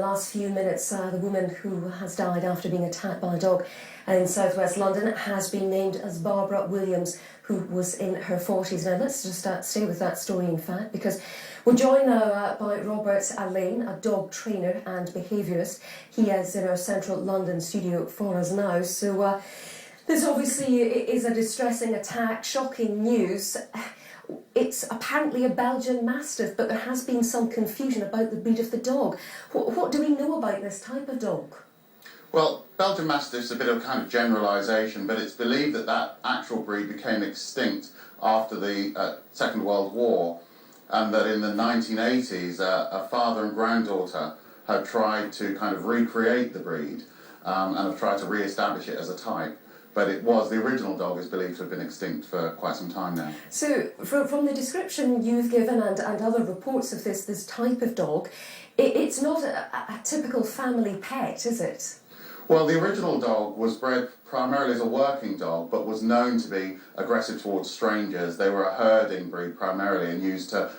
last few minutes, the woman who has died after being attacked by a dog in southwest London has been named as Barbara Williams, who was in her 40s. Now let's just stay with that story, in fact, because we're joined now by Robert Alleyne, a dog trainer and behaviourist. He is in our central London studio for us now. So this obviously is a distressing attack, shocking news. It's apparently a Belgian Mastiff, but there has been some confusion about the breed of the dog. What do we know about this type of dog? Well, Belgian Mastiff's a bit of kind of generalisation, but it's believed that that actual breed became extinct after the Second World War, and that in the 1980s a father and granddaughter had tried to kind of recreate the breed and have tried to re-establish it as a type. But the original dog is believed to have been extinct for quite some time now. So, from the description you've given and other reports of this type of dog, it's not a typical family pet, is it? Well, the original dog was bred primarily as a working dog, but was known to be aggressive towards strangers. They were a herding breed primarily and used to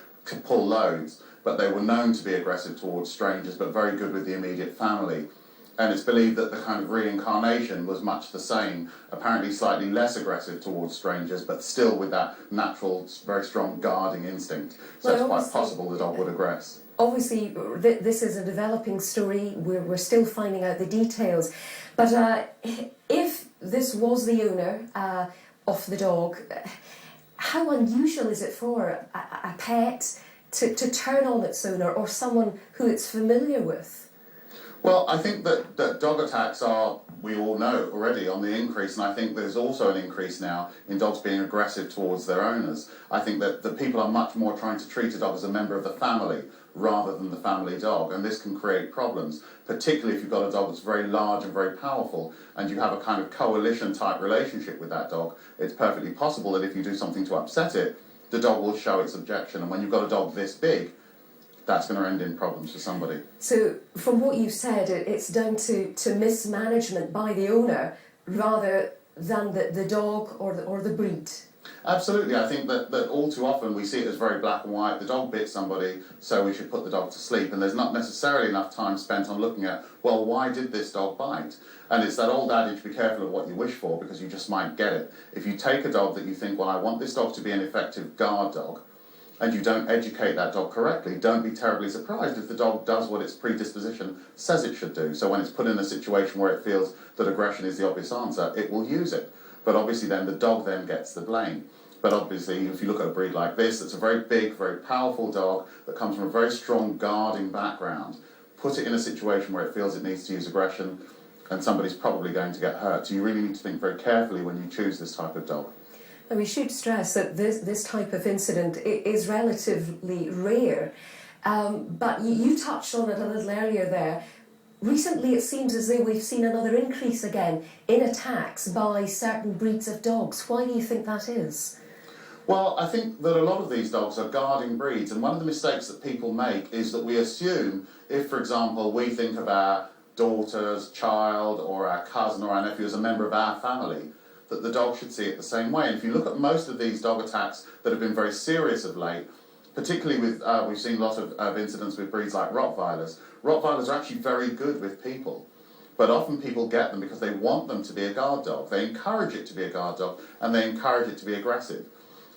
pull loads, but they were known to be aggressive towards strangers, but very good with the immediate family. And it's believed that the kind of reincarnation was much the same, apparently slightly less aggressive towards strangers, but still with that natural, very strong guarding instinct. So it's quite possible the dog would aggress. Obviously, this is a developing story. We're still finding out the details. But if this was the owner of the dog, how unusual is it for a pet to turn on its owner or someone who it's familiar with? Well, I think that dog attacks are, we all know already, on the increase, and I think there's also an increase now in dogs being aggressive towards their owners. I think that the people are much more trying to treat a dog as a member of the family rather than the family dog, and this can create problems, particularly if you've got a dog that's very large and very powerful and you have a kind of coalition-type relationship with that dog. It's perfectly possible that if you do something to upset it, the dog will show its objection, and when you've got a dog this big, that's going to end in problems for somebody. So, from what you've said, it's down to mismanagement by the owner rather than the dog or the breed? Absolutely. I think that all too often we see it as very black and white. The dog bit somebody, so we should put the dog to sleep. And there's not necessarily enough time spent on looking at, well, why did this dog bite? And it's that old adage, be careful of what you wish for, because you just might get it. If you take a dog that you think, well, I want this dog to be an effective guard dog, and you don't educate that dog correctly, don't be terribly surprised if the dog does what its predisposition says it should do. So when it's put in a situation where it feels that aggression is the obvious answer, it will use it. But obviously then the dog then gets the blame. But obviously if you look at a breed like this, it's a very big, very powerful dog that comes from a very strong guarding background. Put it in a situation where it feels it needs to use aggression, and somebody's probably going to get hurt. So you really need to think very carefully when you choose this type of dog. And we should stress that this type of incident is relatively rare, but you touched on it a little earlier there. Recently it seems as though we've seen another increase again in attacks by certain breeds of dogs. Why do you think that is? Well, I think that a lot of these dogs are guarding breeds, and one of the mistakes that people make is that we assume if, for example, we think of our daughter's child or our cousin or our nephew as a member of our family, that the dog should see it the same way. And if you look at most of these dog attacks that have been very serious of late, particularly with, we've seen a lot of incidents with breeds like Rottweilers. Rottweilers are actually very good with people, but often people get them because they want them to be a guard dog. They encourage it to be a guard dog, and they encourage it to be aggressive.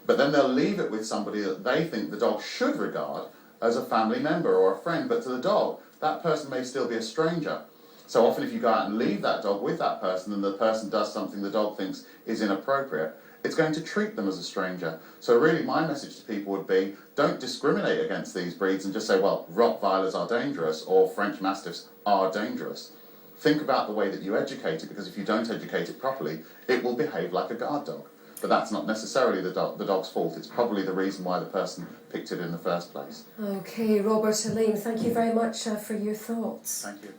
But then they'll leave it with somebody that they think the dog should regard as a family member or a friend, but to the dog, that person may still be a stranger. So often if you go out and leave that dog with that person and the person does something the dog thinks is inappropriate, it's going to treat them as a stranger. So really my message to people would be, don't discriminate against these breeds and just say, well, Rottweilers are dangerous or French Mastiffs are dangerous. Think about the way that you educate it, because if you don't educate it properly, it will behave like a guard dog. But that's not necessarily the dog's fault. It's probably the reason why the person picked it in the first place. Okay, Robert, Alleyne, thank you very much for your thoughts. Thank you.